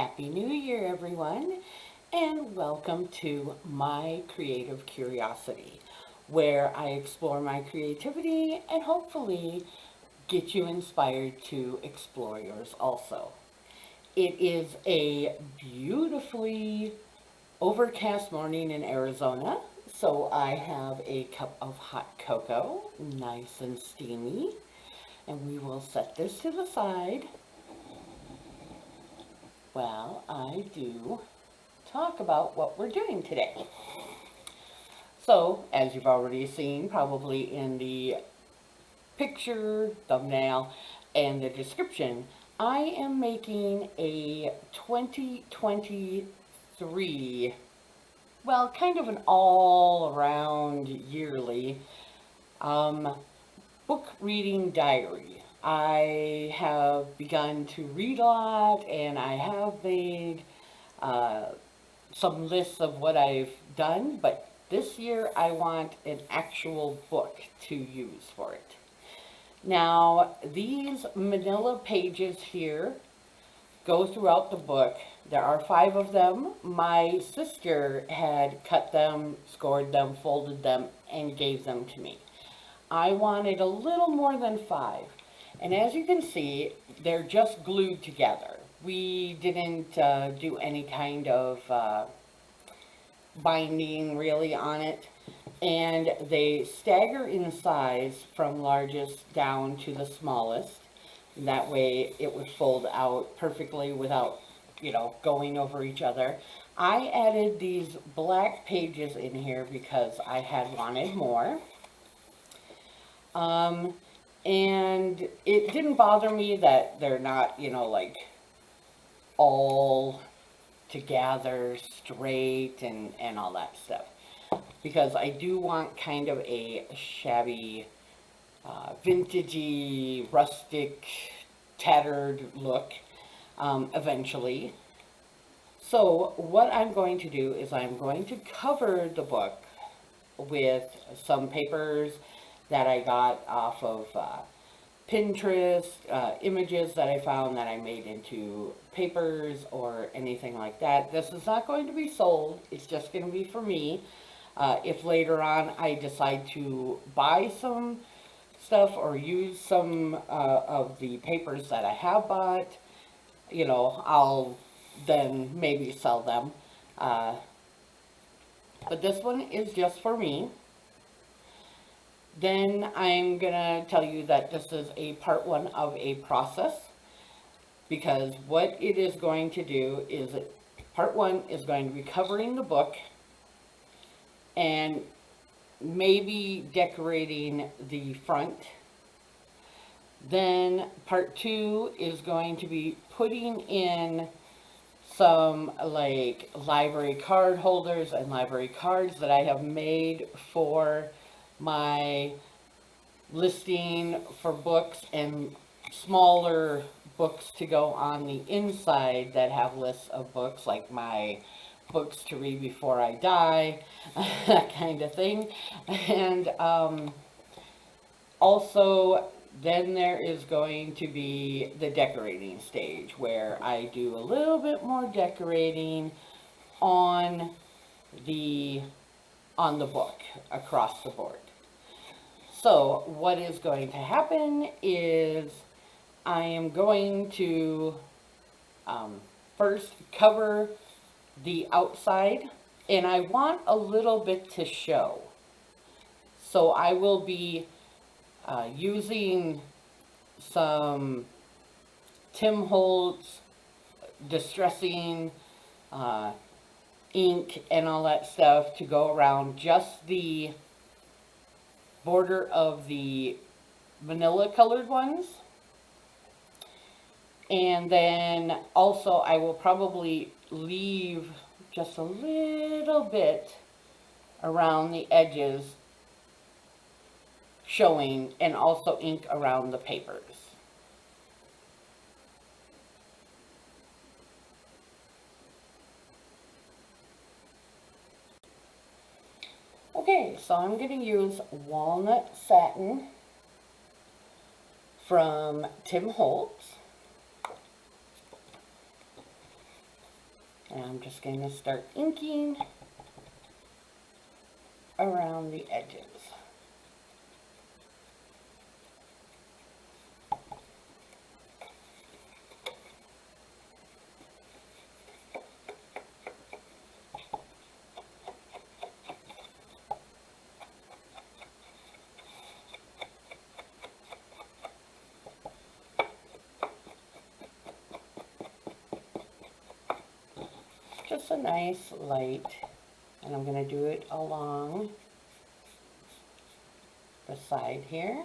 Happy New Year, everyone, and welcome to My Creative Curiosity, where I explore my creativity and hopefully get you inspired to explore yours also. It is a beautifully overcast morning in Arizona, so I have a cup of hot cocoa, nice and steamy, and we will set this to the side while I do talk about what we're doing today. So, as you've already seen, probably in the picture, thumbnail, and the description, I am making a 2023, well, kind of an all-around yearly um, book reading diary. I have begun to read a lot, and I have made uh, some lists of what I've done, but this year I want an actual book to use for it. Now, these manila pages here go throughout the book. There are 5 of them. My sister had cut them, scored them, folded them, and gave them to me. I wanted a little more than 5. And as you can see, they're just glued together. We didn't do any kind of binding really on it, and they stagger in size from largest down to the smallest. That way it would fold out perfectly without, going over each other. I added these black pages in here because I had wanted more. Um, and it didn't bother me that they're not, like all together straight and all that stuff, because I do want kind of a shabby, vintagey, rustic, tattered look eventually. So what I'm going to do is I'm going to cover the book with some papers that I got off of Pinterest, images that I found that I made into papers or anything like that. This is not going to be sold. It's just going to be for me. If later on I decide to buy some stuff or use some of the papers that I have bought, I'll then maybe sell them. Uh, but this one is just for me. Then I'm going to tell you that this is a part 1 of a process, because what it is going to do is part 1 is going to be covering the book and maybe decorating the front. Then part 2 is going to be putting in some like library card holders and library cards that I have made for my listing for books, and smaller books to go on the inside that have lists of books, like my books to read before I die, that kind of thing. And also, then there is going to be the decorating stage, where I do a little bit more decorating on the book across the board. So what is going to happen is I am going to first cover the outside, and I want a little bit to show. So I will be using some Tim Holtz distressing ink and all that stuff to go around just the border of the vanilla colored ones. And then also I will probably leave just a little bit around the edges showing, and also ink around the papers. Okay, so I'm going to use walnut satin from Tim Holtz. And I'm just going to start inking around the edges. Just a nice light, and I'm going to do it along the side here.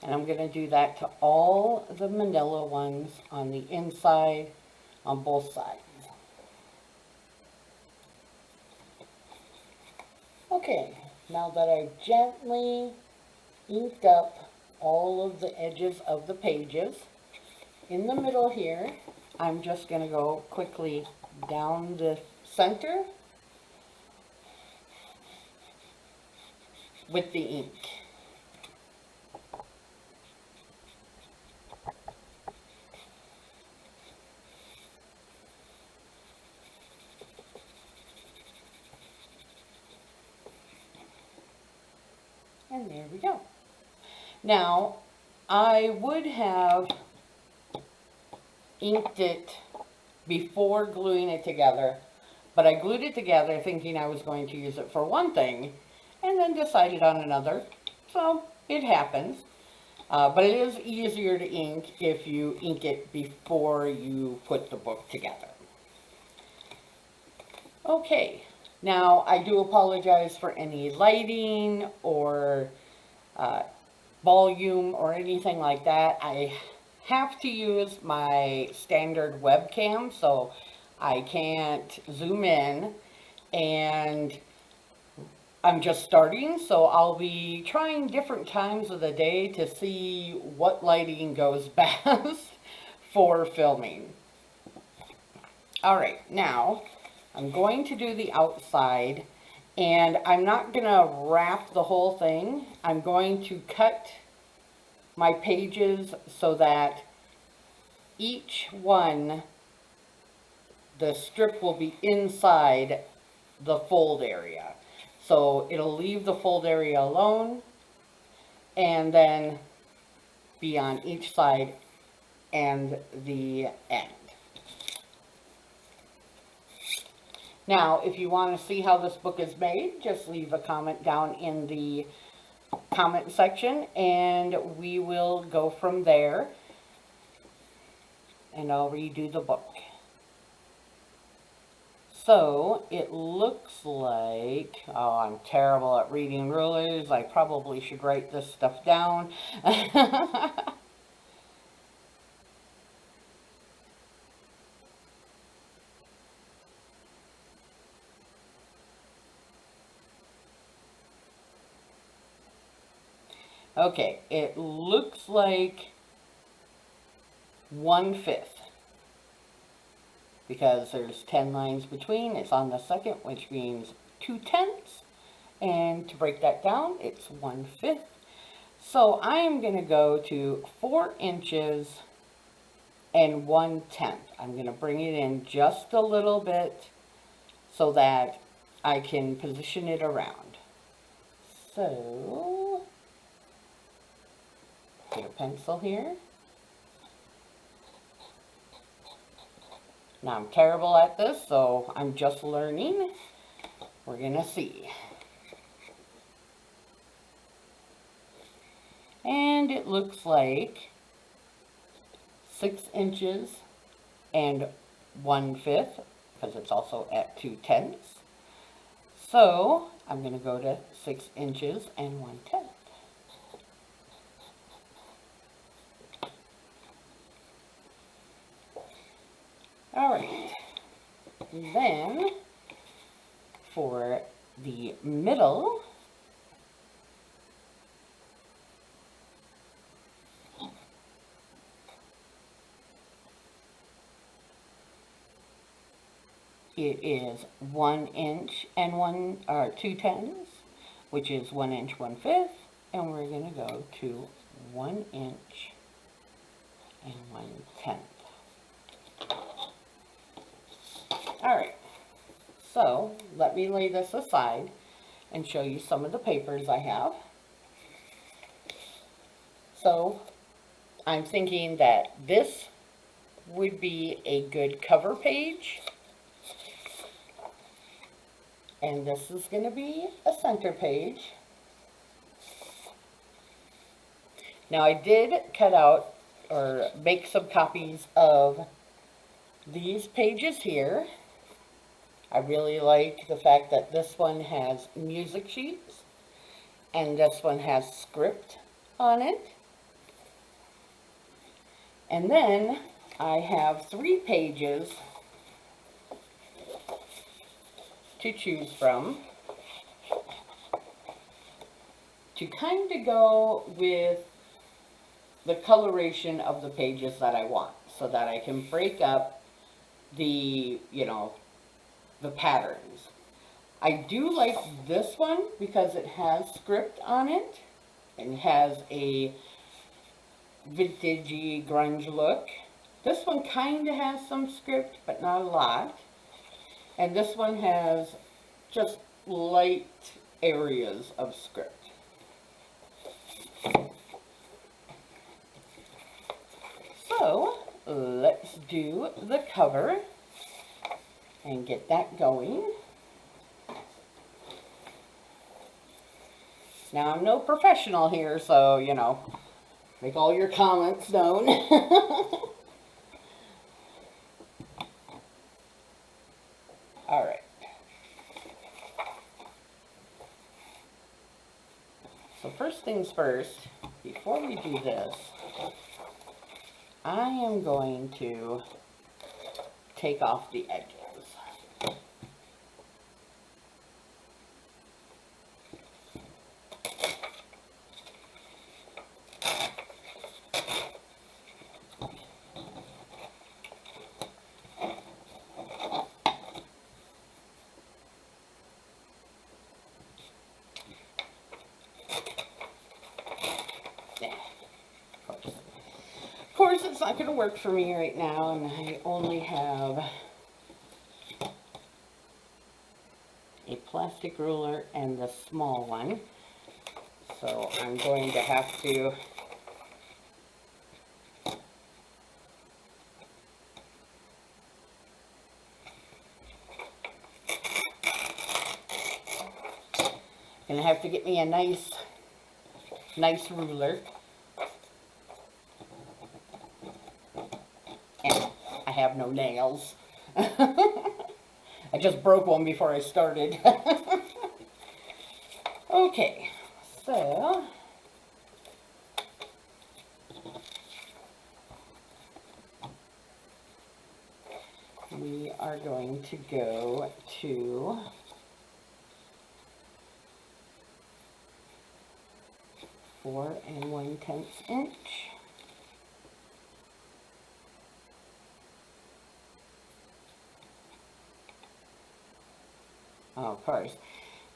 And I'm going to do that to all the manila ones on the inside on both sides. Okay, now that I've gently inked up all of the edges of the pages, in the middle here, I'm just going to go quickly down the center with the ink. And there we go. Now, I would have inked it before gluing it together, but I glued it together thinking I was going to use it for one thing, and then decided on another. So, it happens. But it is easier to ink if you ink it before you put the book together. Okay, now I do apologize for any lighting or volume or anything like that. I have to use my standard webcam, so I can't zoom in, and I'm just starting, so I'll be trying different times of the day to see what lighting goes best for filming. Alright, now I'm going to do the outside, and I'm not going to wrap the whole thing. I'm going to cut my pages so that each one, the strip will be inside the fold area. So it'll leave the fold area alone and then be on each side and the end. Now, if you want to see how this book is made, just leave a comment down in the comment section and we will go from there, and I'll redo the book. So it looks like, oh, I'm terrible at reading rulers. I probably should write this stuff down. Okay, it looks like 1/5. Because there's 10 lines between, it's on the second, which means 2/10. And to break that down, it's 1/5. So I am going to go to 4 inches and 1/10. I'm going to bring it in just a little bit so that I can position it around. So, get a pencil here. Now I'm terrible at this, so I'm just learning. We're going to see. And it looks like 6 inches and 1/5, because it's also at 2/10. So I'm going to go to 6 inches and 1/10. All right, then for the middle, it is 1 inch and 2/10, which is 1 inch 1/5, and we're going to go to 1 inch and 1/10. All right, so let me lay this aside and show you some of the papers I have. So I'm thinking that this would be a good cover page, and this is going to be a center page. Now I did cut out or make some copies of these pages here. I really like the fact that this one has music sheets and this one has script on it. And then I have 3 pages to choose from to kind of go with the coloration of the pages that I want, so that I can break up the, the patterns. I do like this one because it has script on it and has a vintagey grunge look. This one kind of has some script, but not a lot. And this one has just light areas of script. So let's do the cover and get that going. Now, I'm no professional here, so, make all your comments known. All right. So first things first, before we do this, I am going to take off the edges. Of course, it's not going to work for me right now, and I only have a plastic ruler and the small one. So I'm going to have to get me a nice ruler. And I have no nails. I just broke one before I started. Okay, so we are going to go to 4 1/10 inch. Oh, of course,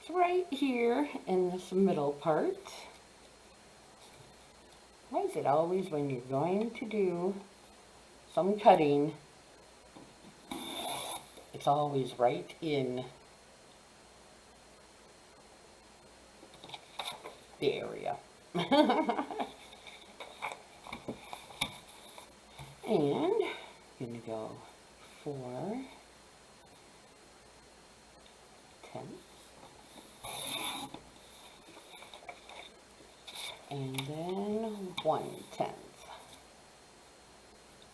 it's right here in this middle part. Why is it always when you're going to do some cutting, it's always right in the area. And I'm going to go 4/10. And then 1/10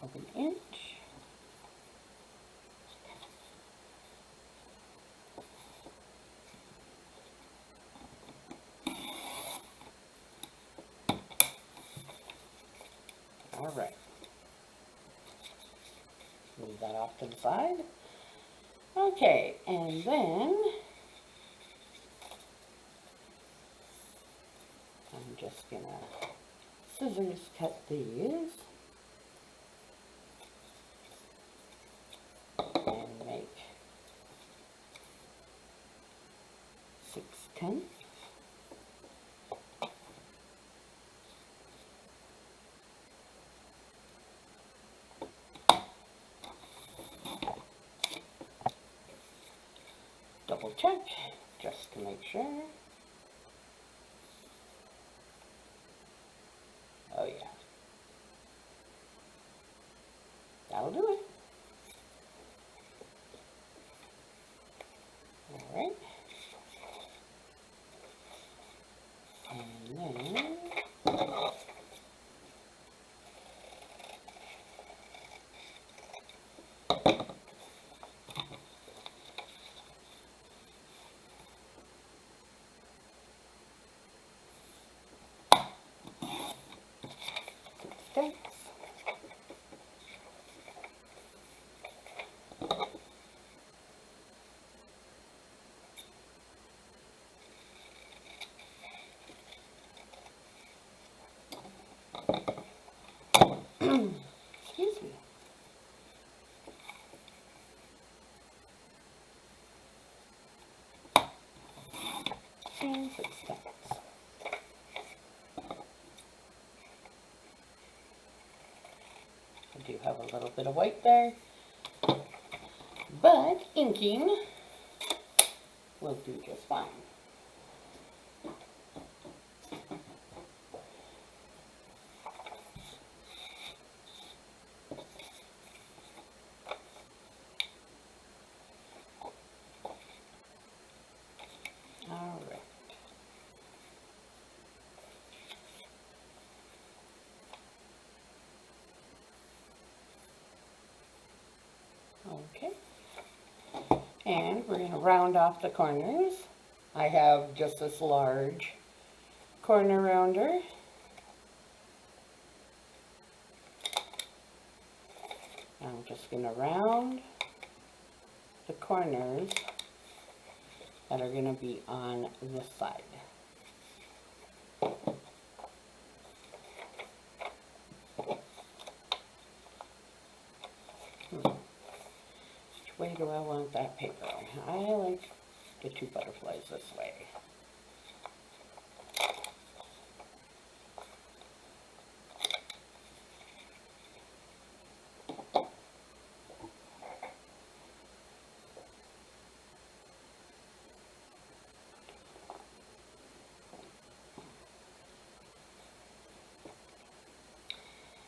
of an inch. All right. Move that off to the side. Okay, and then I'm just gonna scissors cut these and make 6/10. Double check just to make sure. Oh yeah. That'll do it. All right. And then sticks. Excuse me. And 6/10. I do have a little bit of white there, but inking will do just fine. All right. Okay. And we're going to round off the corners. I have just this large corner rounder. I'm just going to round the corners that are going to be on this side. Which way do I want that paper? I like the two butterflies this way.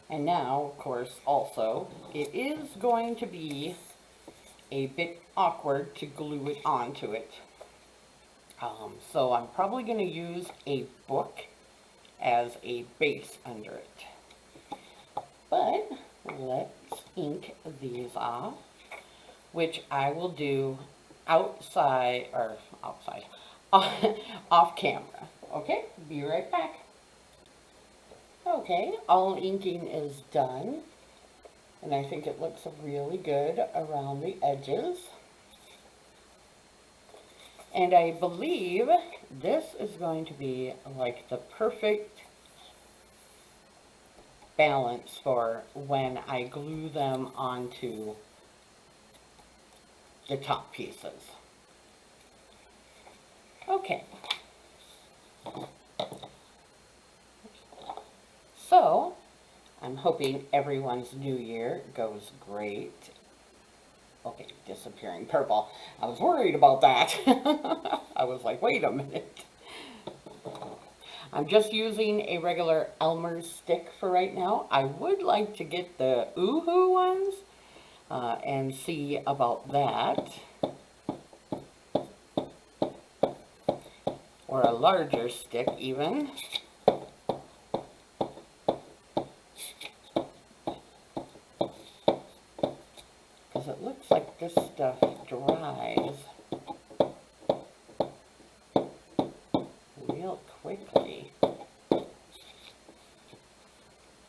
And now, of course, also, it is going to be a bit awkward to glue it onto it. So I'm probably going to use a book as a base under it. But let's ink these off, which I will do outside, off camera. Okay, be right back. Okay, all inking is done, and I think it looks really good around the edges. And I believe this is going to be like the perfect balance for when I glue them onto the top pieces. Okay. So, I'm hoping everyone's new year goes great. Okay, disappearing purple. I was worried about that. I was like, wait a minute. I'm just using a regular Elmer's stick for right now. I would like to get the Oohoo ones and see about that. Or a larger stick even. Because it looks like this stuff dries real quickly.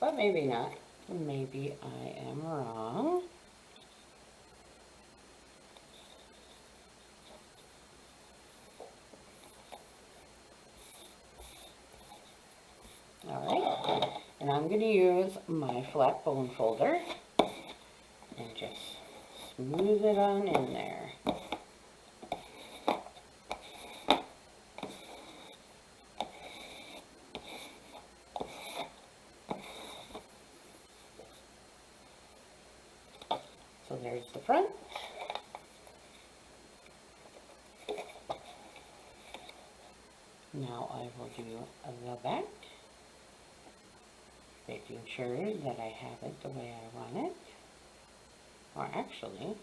But maybe not. Maybe I am wrong. All right, and I'm going to use my flat bone folder and just smooth it on in there. So there's the front. Now I will do the back, making sure that I have it the way I want it. Or actually,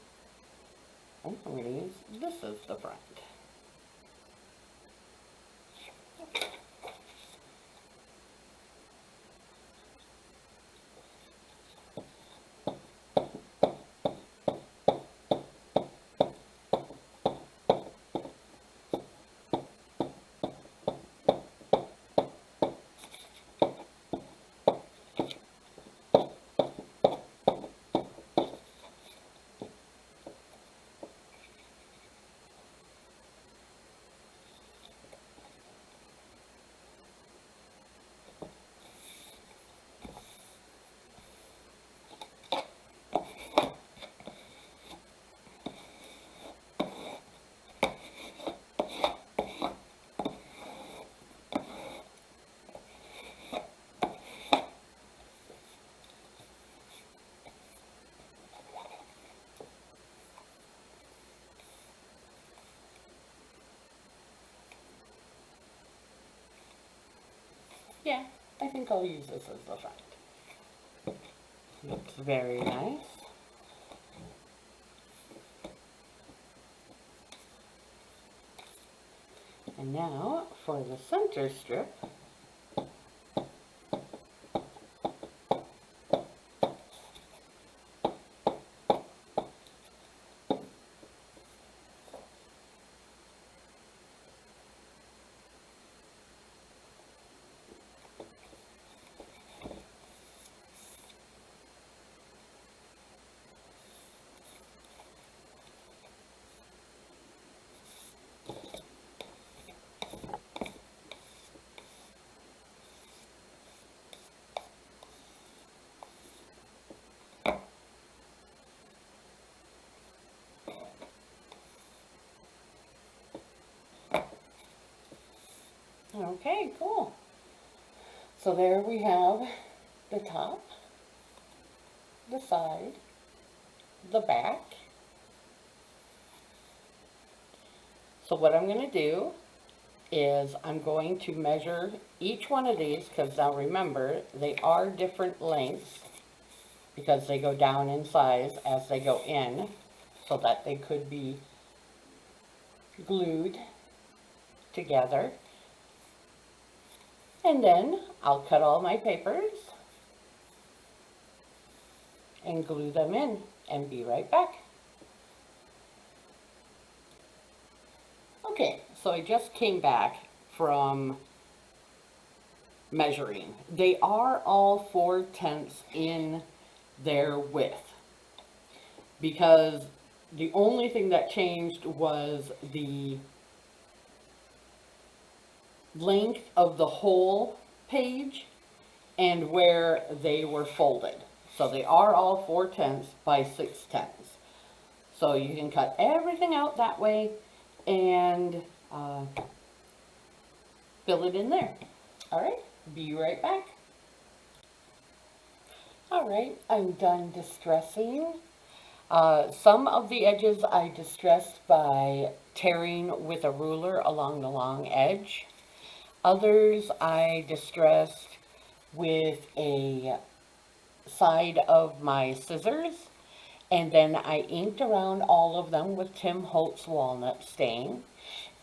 I'm going to use this as the front. Yeah, I think I'll use this as the front. Looks very nice. And now for the center strip, okay, cool. So there we have the top, the side, the back. So what I'm going to do is I'm going to measure each one of these, because now remember, they are different lengths because they go down in size as they go in, so that they could be glued together. And then I'll cut all my papers and glue them in and be right back. Okay, so I just came back from measuring. They are all 4/10 in their width, because the only thing that changed was the length of the whole page and where they were folded. So they are all 4/10 by 6/10. So you can cut everything out that way and fill it in there. All right, be right back. All right, I'm done distressing. Some of the edges I distressed by tearing with a ruler along the long edge. Others I distressed with a side of my scissors, and then I inked around all of them with Tim Holtz walnut stain.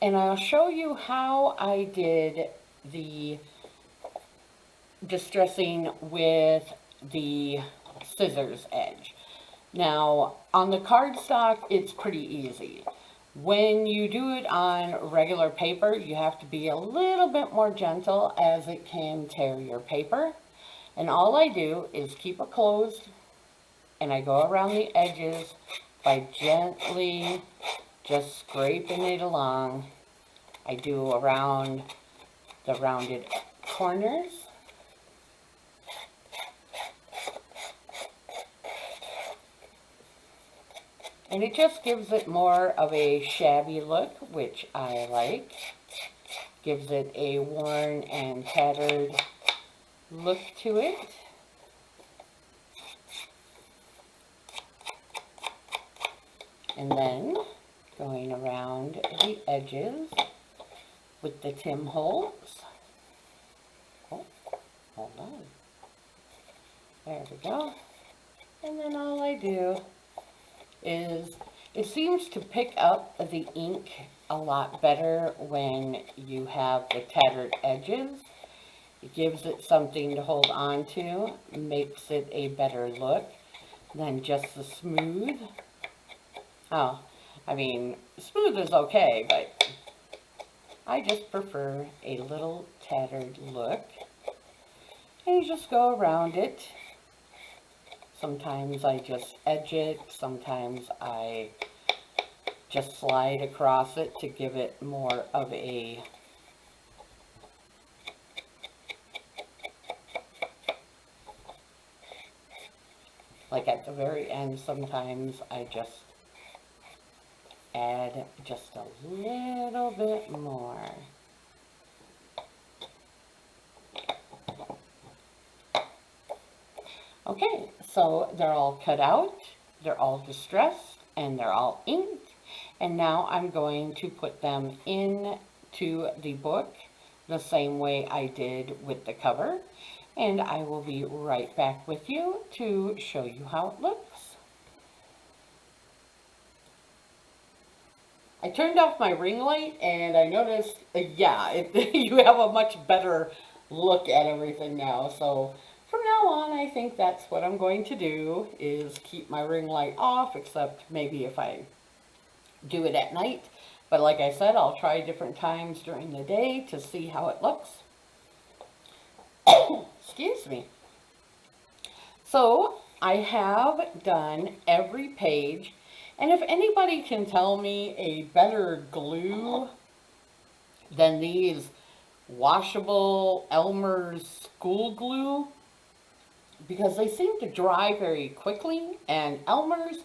And I'll show you how I did the distressing with the scissors edge. Now, on the cardstock, it's pretty easy. When you do it on regular paper, you have to be a little bit more gentle, as it can tear your paper. And all I do is keep it closed, and I go around the edges by gently just scraping it along. I do around the rounded corners. And it just gives it more of a shabby look, which I like. Gives it a worn and tattered look to it. And then going around the edges with the tim holes. Oh, hold on. There we go. And then all I do is, it seems to pick up the ink a lot better when you have the tattered edges. It gives it something to hold on to, makes it a better look than just the smooth. Oh, I mean, smooth is okay, but I just prefer a little tattered look. And you just go around it. Sometimes I just edge it, sometimes I just slide across it to give it more of a like at the very end. Sometimes I just add just a little bit more. Okay, so they're all cut out, they're all distressed, and they're all inked. And now I'm going to put them into the book the same way I did with the cover. And I will be right back with you to show you how it looks. I turned off my ring light and I noticed, you have a much better look at everything now. So from now on, I think that's what I'm going to do, is keep my ring light off, except maybe if I do it at night. But like I said, I'll try different times during the day to see how it looks. Excuse me. So I have done every page, and if anybody can tell me a better glue than these washable Elmer's school glue, because they seem to dry very quickly, and Elmer's,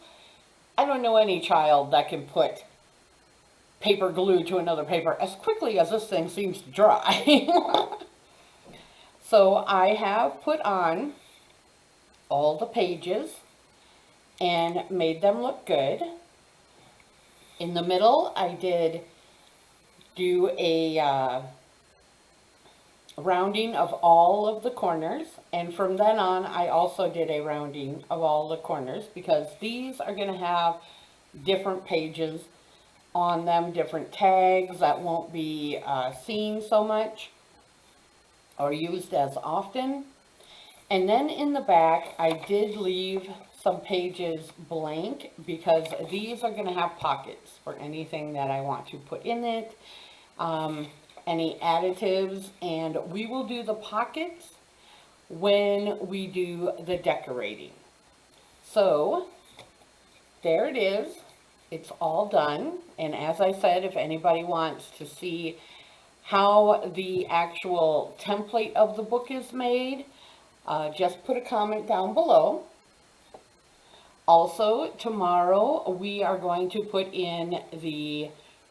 I don't know any child that can put paper glue to another paper as quickly as this thing seems to dry. So I have put on all the pages and made them look good. In the middle, I did do a rounding of all of the corners, and from then on I also did a rounding of all the corners, because these are going to have different pages on them, different tags that won't be seen so much or used as often. And then in the back I did leave some pages blank, because these are going to have pockets for anything that I want to put in it, any additives, and we will do the pockets when we do the decorating. So there it is. It's all done. And as I said, if anybody wants to see how the actual template of the book is made, just put a comment down below. Also, tomorrow we are going to put in the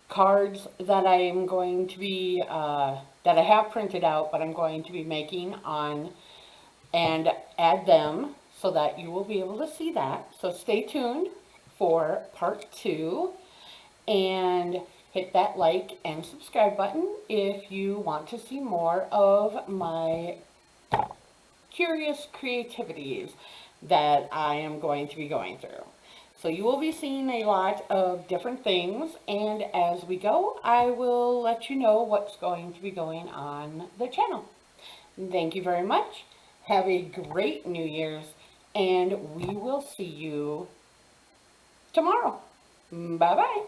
cards that I am going to be, that I have printed out, but I'm going to be making on, and add them so that you will be able to see that. So stay tuned for part 2, and hit that like and subscribe button if you want to see more of my curious creativities that I am going to be going through. So you will be seeing a lot of different things, and as we go, I will let you know what's going to be going on the channel. Thank you very much. Have a great New Year's, and we will see you tomorrow. Bye-bye.